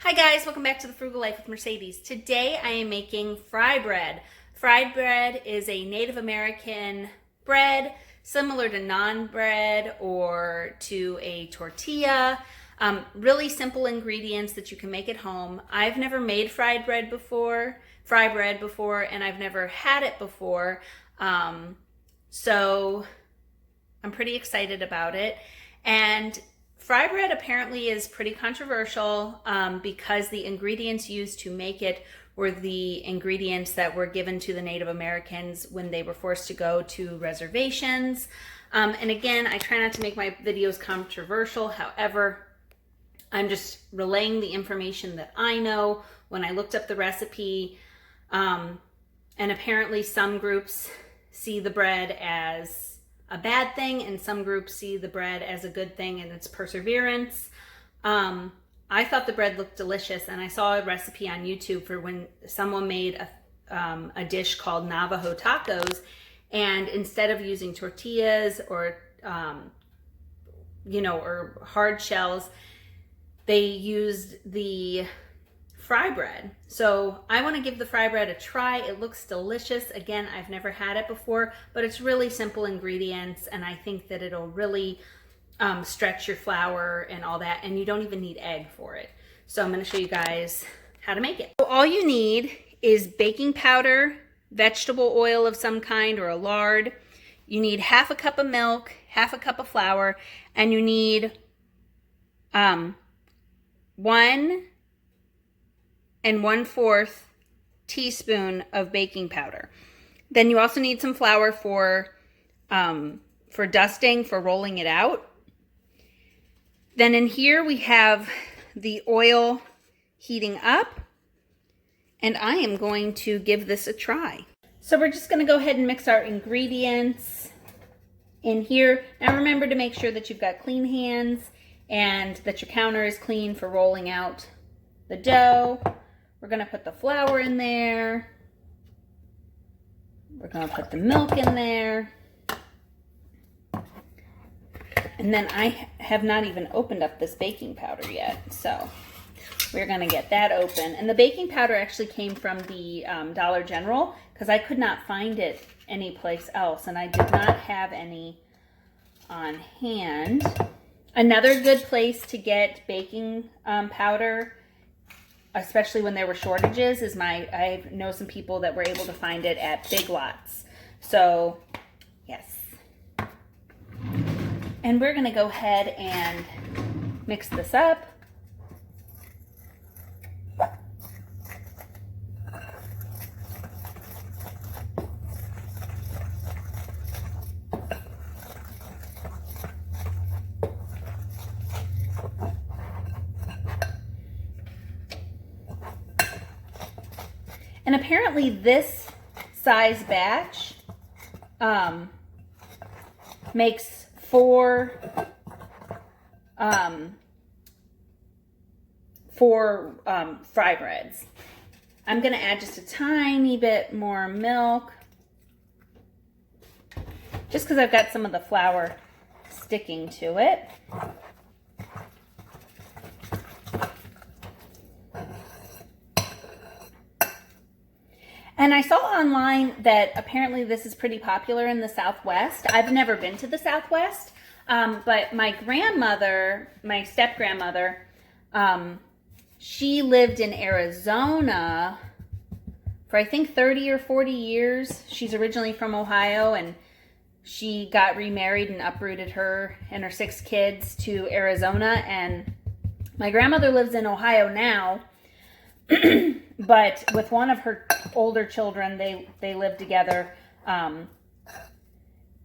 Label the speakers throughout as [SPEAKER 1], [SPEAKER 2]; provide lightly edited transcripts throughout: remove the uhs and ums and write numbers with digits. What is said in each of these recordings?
[SPEAKER 1] Hi guys, welcome back to the Frugal Life with Mercedes. Today I am making fry bread. Fried bread is a Native American bread similar to naan bread or to a tortilla. Really simple ingredients that you can make at home. I've never made fry bread before, and I've never had it before. So I'm pretty excited about it. And fry bread apparently is pretty controversial because the ingredients used to make it were the ingredients that were given to the Native Americans when they were forced to go to reservations. And again, I try not to make my videos controversial. However, I'm just relaying the information that I know when I looked up the recipe. And apparently some groups see the bread as a bad thing, and some groups see the bread as a good thing, and it's perseverance. I thought the bread looked delicious, and I saw a recipe on YouTube for when someone made a dish called Navajo tacos, and instead of using tortillas or or hard shells, they used the fry bread. So I want to give the fry bread a try. It looks delicious. Again, I've never had it before, but it's really simple ingredients, and I think that it'll really stretch your flour and all that, and you don't even need egg for it. So I'm going to show you guys how to make it. So all you need is baking powder, vegetable oil of some kind or a lard. You need half a cup of milk, half a cup of flour, and you need 1 1/4 teaspoon of baking powder. Then you also need some flour for dusting, for rolling it out. Then in here we have the oil heating up, and I am going to give this a try. So we're just going to go ahead and mix our ingredients in here. Now remember to make sure that you've got clean hands and that your counter is clean for rolling out the dough. We're going to put the flour in there. We're going to put the milk in there. And then I have not even opened up this baking powder yet. So we're going to get that open. And the baking powder actually came from the Dollar General because I could not find it anyplace else. And I did not have any on hand. Another good place to get baking powder, especially when there were shortages, is I know some people that were able to find it at Big Lots. So, yes. And we're going to go ahead and mix this up. And apparently this size batch makes four fry breads. I'm going to add just a tiny bit more milk, just because I've got some of the flour sticking to it. And I saw online that apparently this is pretty popular in the Southwest. I've never been to the Southwest, but my grandmother, my step-grandmother, she lived in Arizona for I think 30 or 40 years. She's originally from Ohio, and she got remarried and uprooted her and her 6 kids to Arizona. And my grandmother lives in Ohio now. But with one of her older children, they live together.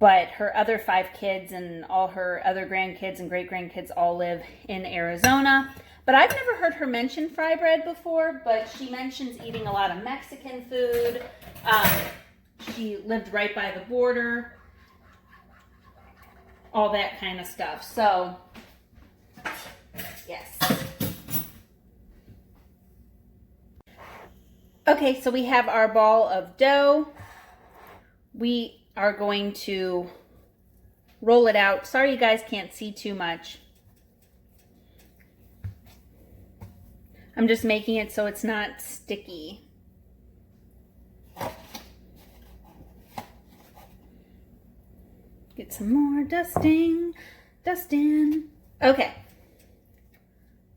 [SPEAKER 1] But her other 5 kids and all her other grandkids and great-grandkids all live in Arizona. But I've never heard her mention fry bread before, but she mentions eating a lot of Mexican food. She lived right by the border. All that kind of stuff. So, yes. Okay, so we have our ball of dough. We are going to roll it out. Sorry you guys can't see too much. I'm just making it so it's not sticky. Get some more dusting. Okay.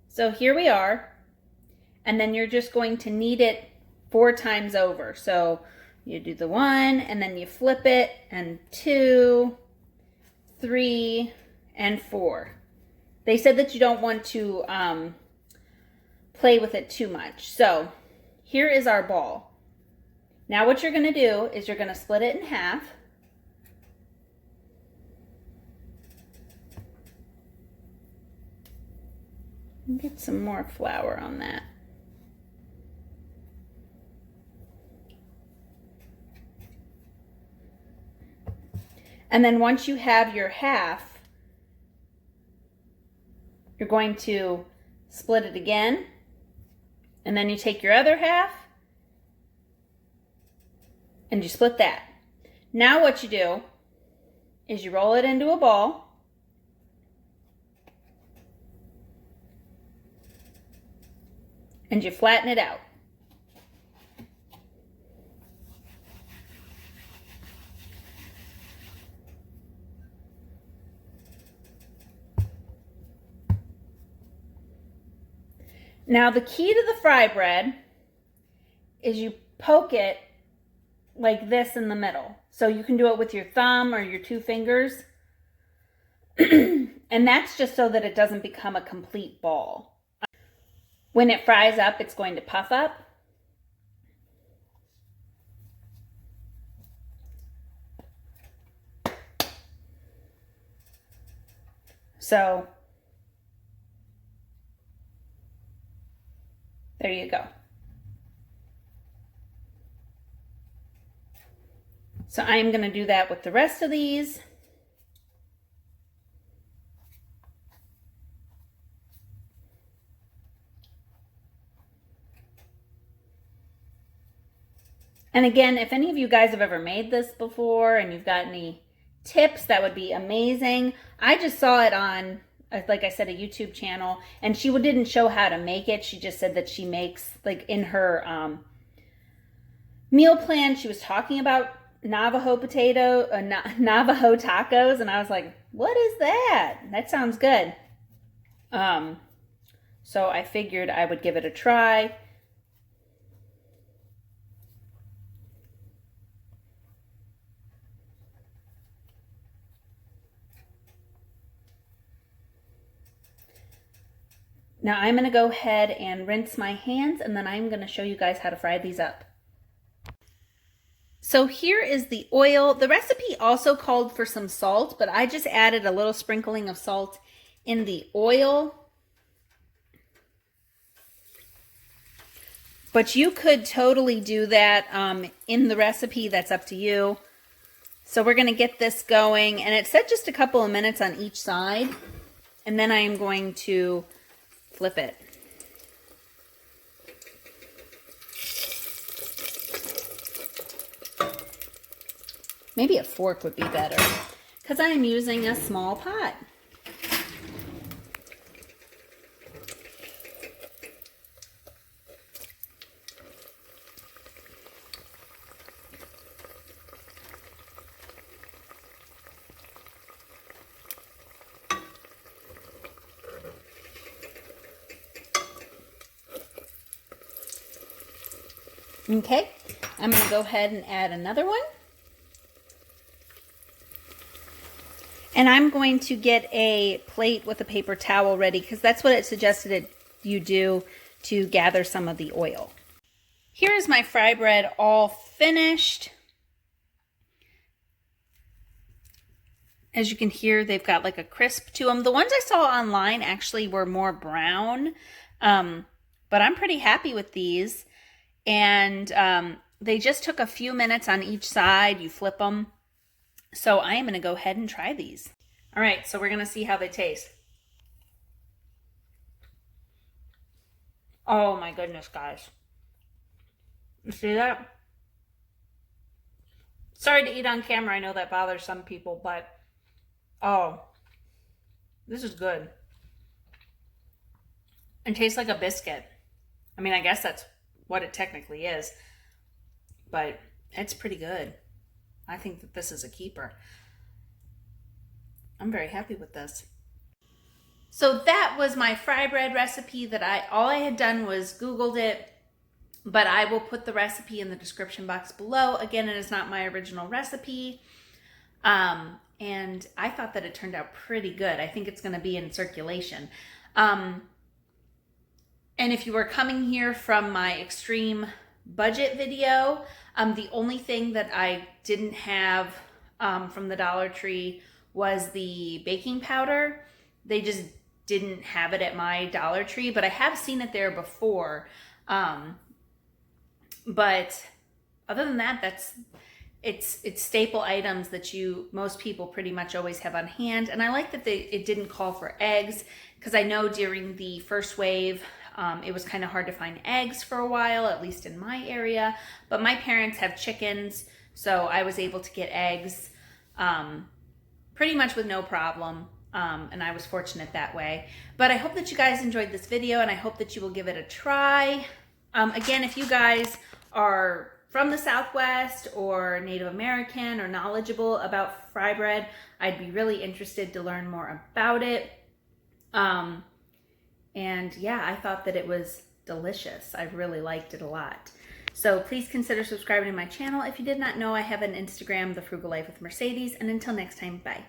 [SPEAKER 1] So here we are. And then you're just going to knead it 4 times over. So you do the 1, and then you flip it, and 2, 3, and 4. They said that you don't want to play with it too much. So here is our ball. Now what you're going to do is you're going to split it in half. Get some more flour on that. And then once you have your half, you're going to split it again. And then you take your other half and you split that. Now what you do is you roll it into a ball. And you flatten it out. Now the key to the fry bread is you poke it like this in the middle. So you can do it with your thumb or your 2 fingers. And that's just so that it doesn't become a complete ball. When it fries up, it's going to puff up. So there you go. So I am going to do that with the rest of these. And again, if any of you guys have ever made this before and you've got any tips, that would be amazing. I just saw it on, like I said, a YouTube channel, and she didn't show how to make it. She just said that she makes, like in her meal plan, she was talking about Navajo Navajo tacos, and I was like, what is that? That sounds good. So I figured I would give it a try. Now I'm going to go ahead and rinse my hands, and then I'm going to show you guys how to fry these up. So here is the oil. The recipe also called for some salt, but I just added a little sprinkling of salt in the oil. But you could totally do that in the recipe. That's up to you. So we're going to get this going, and it said just a couple of minutes on each side, and then I am going to flip it. Maybe a fork would be better because I am using a small pot. Okay, I'm going to go ahead and add another one. And I'm going to get a plate with a paper towel ready because that's what it suggested you do to gather some of the oil. Here is my fry bread all finished. As you can hear, they've got like a crisp to them. The ones I saw online actually were more brown, but I'm pretty happy with these. And they just took a few minutes on each side. You flip them. So I am going to go ahead and try these. All right, so we're going to see how they taste. Oh my goodness, guys. You see that? Sorry to eat on camera. I know that bothers some people, but oh, this is good. It tastes like a biscuit. I mean, I guess that's what it technically is, but it's pretty good. I think that this is a keeper. I'm very happy with this. So that was my fry bread recipe that all I had done was Googled it, but I will put the recipe in the description box below. Again, it is not my original recipe. And I thought that it turned out pretty good. I think it's going to be in circulation. And if you were coming here from my extreme budget video, the only thing that I didn't have from the Dollar Tree was the baking powder. They just didn't have it at my Dollar Tree, but I have seen it there before. But other than that, it's staple items that most people pretty much always have on hand. And I like that it didn't call for eggs, because I know during the first wave, it was kind of hard to find eggs for a while, at least in my area. But my parents have chickens, so I was able to get eggs pretty much with no problem. And I was fortunate that way. But I hope that you guys enjoyed this video, and I hope that you will give it a try. Again, if you guys are from the Southwest or Native American or knowledgeable about fry bread, I'd be really interested to learn more about it. And yeah, I thought that it was delicious. I really liked it a lot. So please consider subscribing to my channel. If you did not know, I have an Instagram, The Frugal Life with Mercedes. And until next time, bye.